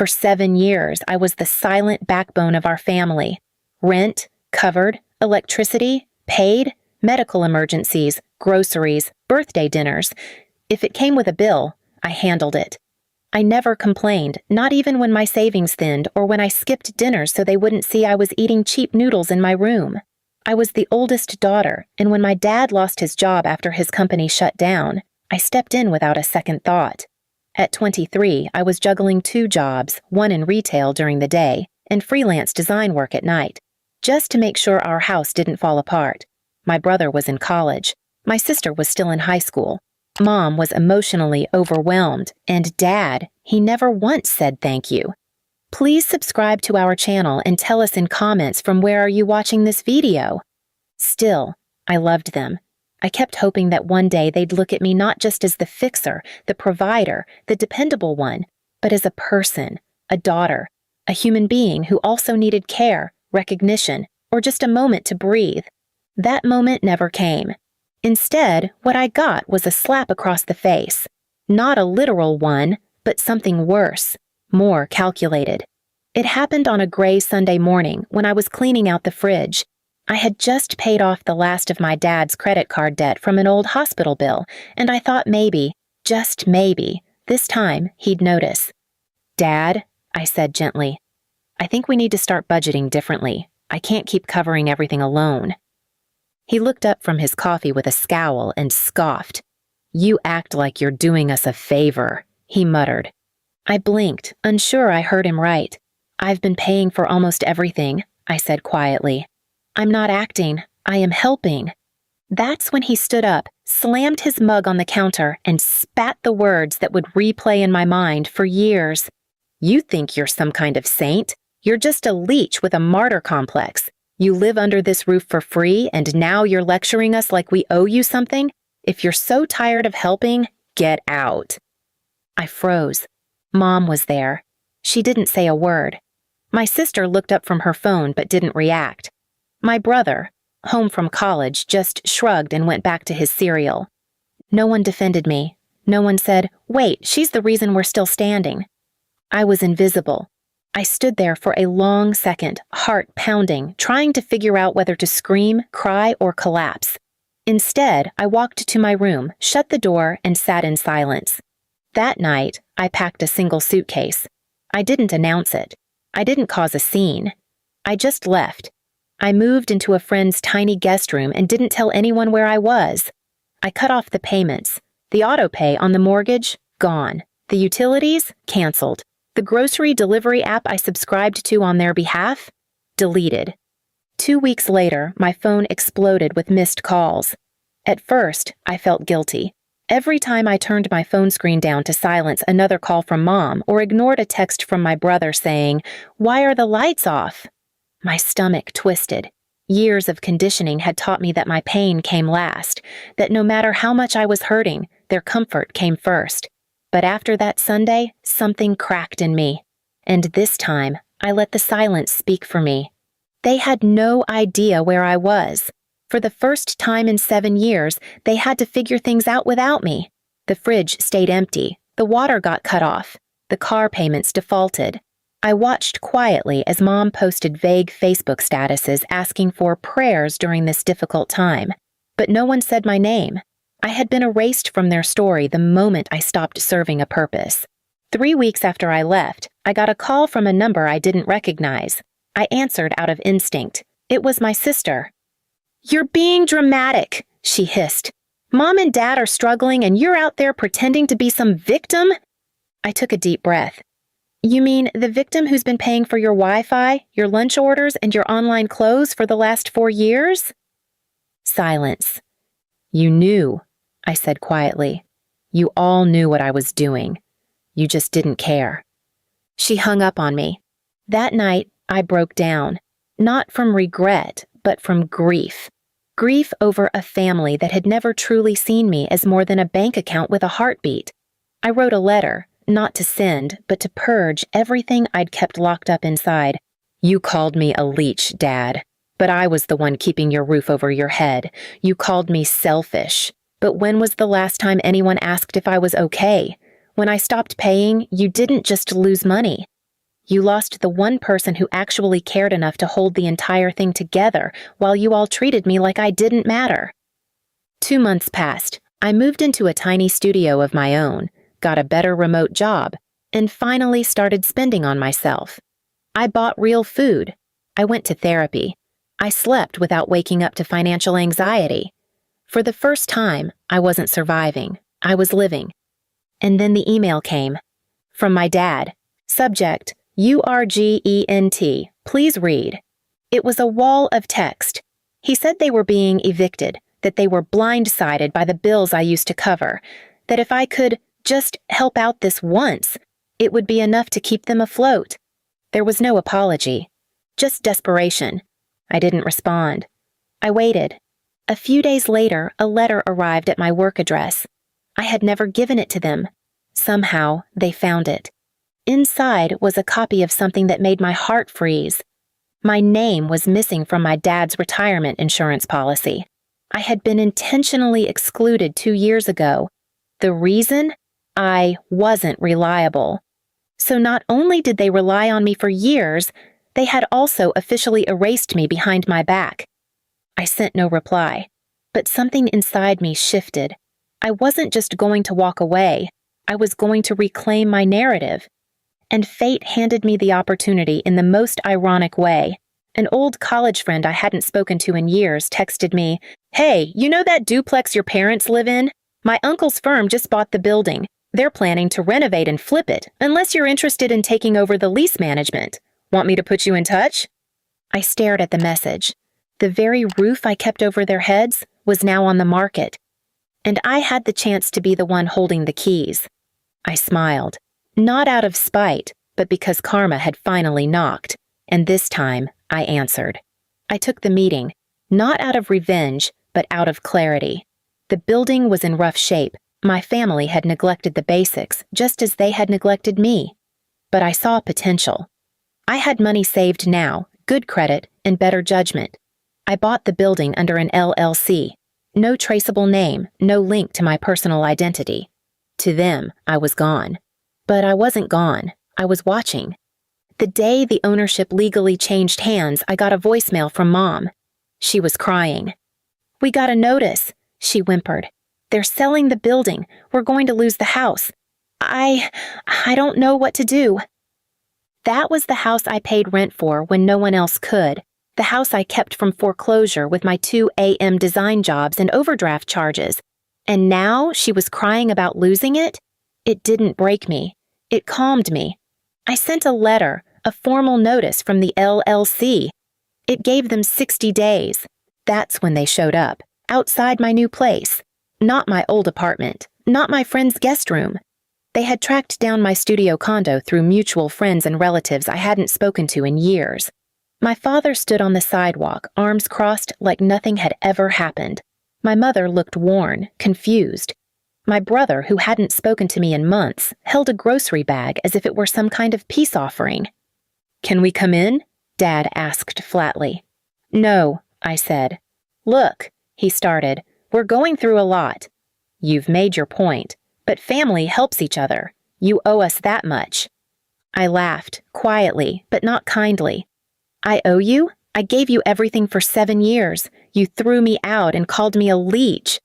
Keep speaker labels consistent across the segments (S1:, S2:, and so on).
S1: For 7 years, I was the silent backbone of our family. Rent, covered, electricity, paid, medical emergencies, groceries, birthday dinners. If it came with a bill, I handled it. I never complained, not even when my savings thinned or when I skipped dinners so they wouldn't see I was eating cheap noodles in my room. I was the oldest daughter, and when my dad lost his job after his company shut down, I stepped in without a second thought. At 23, I was juggling 2 jobs, one in retail during the day and freelance design work at night, just to make sure our house didn't fall apart. My brother was in college. My sister was still in high school. Mom was emotionally overwhelmed, and Dad, he never once said thank you. Please subscribe to our channel and tell us in comments from where are you watching this video. Still, I loved them. I kept hoping that one day they'd look at me not just as the fixer, the provider, the dependable one, but as a person, a daughter, a human being who also needed care, recognition, or just a moment to breathe. That moment never came. Instead, what I got was a slap across the face. Not a literal one, but something worse, more calculated. It happened on a gray Sunday morning when I was cleaning out the fridge. I had just paid off the last of my dad's credit card debt from an old hospital bill, and I thought maybe, just maybe, this time he'd notice. "Dad," I said gently, "I think we need to start budgeting differently. I can't keep covering everything alone." He looked up from his coffee with a scowl and scoffed. "You act like you're doing us a favor," he muttered. I blinked, unsure I heard him right. "I've been paying for almost everything," I said quietly. "I'm not acting, I am helping." That's when he stood up, slammed his mug on the counter, and spat the words that would replay in my mind for years. "You think you're some kind of saint? You're just a leech with a martyr complex. You live under this roof for free, and now you're lecturing us like we owe you something? If you're so tired of helping, get out." I froze. Mom was there. She didn't say a word. My sister looked up from her phone but didn't react. My brother, home from college, just shrugged and went back to his cereal. No one defended me. No one said, "Wait, she's the reason we're still standing." I was invisible. I stood there for a long second, heart pounding, trying to figure out whether to scream, cry, or collapse. Instead, I walked to my room, shut the door, and sat in silence. That night, I packed a single suitcase. I didn't announce it. I didn't cause a scene. I just left. I moved into a friend's tiny guest room and didn't tell anyone where I was. I cut off the payments. The auto pay on the mortgage, gone. The utilities, canceled. The grocery delivery app I subscribed to on their behalf, deleted. 2 weeks later, my phone exploded with missed calls. At first, I felt guilty. Every time I turned my phone screen down to silence another call from Mom or ignored a text from my brother saying, "Why are the lights off?" My stomach twisted. Years of conditioning had taught me that my pain came last, that no matter how much I was hurting, their comfort came first. But after that Sunday, something cracked in me. And this time, I let the silence speak for me. They had no idea where I was. For the first time in 7 years, they had to figure things out without me. The fridge stayed empty. The water got cut off. The car payments defaulted. I watched quietly as Mom posted vague Facebook statuses asking for prayers during this difficult time. But no one said my name. I had been erased from their story the moment I stopped serving a purpose. 3 weeks after I left, I got a call from a number I didn't recognize. I answered out of instinct. It was my sister. "You're being dramatic," she hissed. "Mom and Dad are struggling and you're out there pretending to be some victim?" I took a deep breath. "You mean the victim who's been paying for your Wi-Fi, your lunch orders, and your online clothes for the last 4 years?" Silence. "You knew," I said quietly. "You all knew what I was doing. You just didn't care." She hung up on me. That night, I broke down. Not from regret, but from grief. Grief over a family that had never truly seen me as more than a bank account with a heartbeat. I wrote a letter, not to send, but to purge everything I'd kept locked up inside. "You called me a leech, Dad, but I was the one keeping your roof over your head. You called me selfish. But when was the last time anyone asked if I was okay? When I stopped paying, you didn't just lose money. You lost the one person who actually cared enough to hold the entire thing together while you all treated me like I didn't matter. 2 months passed. I moved into a tiny studio of my own, got a better remote job, and finally started spending on myself. I bought real food. I went to therapy. I slept without waking up to financial anxiety. For the first time, I wasn't surviving. I was living. And then the email came. From my dad. Subject, URGENT. Please read. It was a wall of text. He said they were being evicted, that they were blindsided by the bills I used to cover, that if I could just help out this once, it would be enough to keep them afloat. There was no apology, just desperation. I didn't respond. I waited. A few days later, a letter arrived at my work address. I had never given it to them. Somehow, they found it. Inside was a copy of something that made my heart freeze. My name was missing from my dad's retirement insurance policy. I had been intentionally excluded 2 years ago. The reason? I wasn't reliable. So not only did they rely on me for years, they had also officially erased me behind my back. I sent no reply, but something inside me shifted. I wasn't just going to walk away. I was going to reclaim my narrative. And fate handed me the opportunity in the most ironic way. An old college friend I hadn't spoken to in years texted me, "Hey, you know that duplex your parents live in? My uncle's firm just bought the building. They're planning to renovate and flip it, unless you're interested in taking over the lease management. Want me to put you in touch?" I stared at the message. The very roof I kept over their heads was now on the market. And I had the chance to be the one holding the keys. I smiled, not out of spite, but because karma had finally knocked, and this time I answered. I took the meeting, not out of revenge, but out of clarity. The building was in rough shape. My family had neglected the basics, just as they had neglected me. But I saw potential. I had money saved now, good credit, and better judgment. I bought the building under an LLC. No traceable name, no link to my personal identity. To them, I was gone. But I wasn't gone. I was watching. The day the ownership legally changed hands, I got a voicemail from Mom. She was crying. "We got a notice," she whimpered. "They're selling the building. We're going to lose the house. I don't know what to do." That was the house I paid rent for when no one else could. The house I kept from foreclosure with my 2 AM design jobs and overdraft charges. And now she was crying about losing it? It didn't break me. It calmed me. I sent a letter, a formal notice from the LLC. It gave them 60 days. That's when they showed up, outside my new place. Not my old apartment, not my friend's guest room. They had tracked down my studio condo through mutual friends and relatives I hadn't spoken to in years. My father stood on the sidewalk, arms crossed like nothing had ever happened. My mother looked worn, confused. My brother, who hadn't spoken to me in months, held a grocery bag as if it were some kind of peace offering. "Can we come in?" Dad asked flatly. "No," I said. "Look," he started, "we're going through a lot." "You've made your point, but family helps each other. You owe us that much." I laughed, quietly, but not kindly. "I owe you? I gave you everything for 7 years. You threw me out and called me a leech."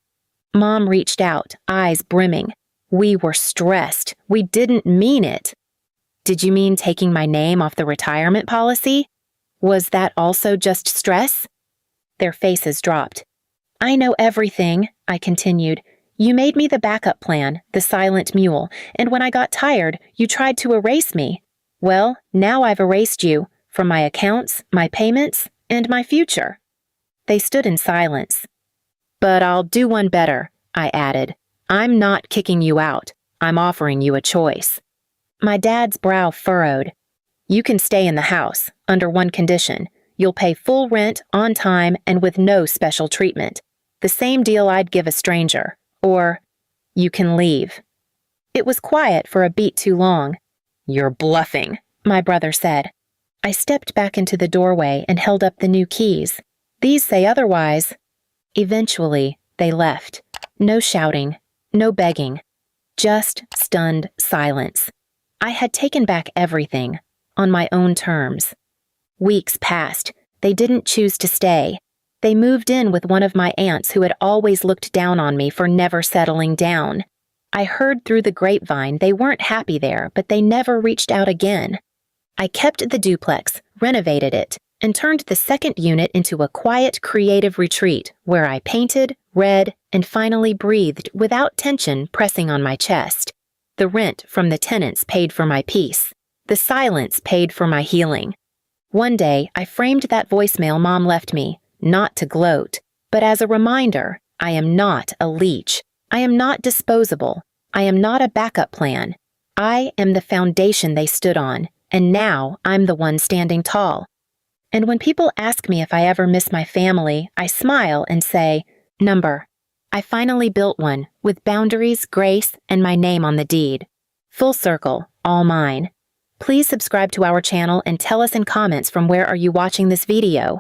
S1: Mom reached out, eyes brimming. "We were stressed. We didn't mean it." "Did you mean taking my name off the retirement policy? Was that also just stress?" Their faces dropped. "I know everything," I continued. "You made me the backup plan, the silent mule, and when I got tired, you tried to erase me. Well, now I've erased you, from my accounts, my payments, and my future." They stood in silence. "But I'll do one better," I added. "I'm not kicking you out. I'm offering you a choice." My dad's brow furrowed. "You can stay in the house, under one condition. You'll pay full rent, on time, and with no special treatment. The same deal I'd give a stranger. Or, you can leave." It was quiet for a beat too long. "You're bluffing," my brother said. I stepped back into the doorway and held up the new keys. "These say otherwise." Eventually, they left. No shouting, no begging. Just stunned silence. I had taken back everything. on my own terms. Weeks passed. They didn't choose to stay. They moved in with one of my aunts who had always looked down on me for never settling down. I heard through the grapevine they weren't happy there, but they never reached out again. I kept the duplex, renovated it, and turned the second unit into a quiet, creative retreat where I painted, read, and finally breathed without tension pressing on my chest. The rent from the tenants paid for my peace. The silence paid for my healing. One day, I framed that voicemail Mom left me, not to gloat, but as a reminder, I am not a leech. I am not disposable. I am not a backup plan. I am the foundation they stood on, and now I'm the one standing tall. And when people ask me if I ever miss my family, I smile and say, number. I finally built one, with boundaries, grace, and my name on the deed. Full circle, all mine. Please subscribe to our channel and tell us in comments from where are you watching this video.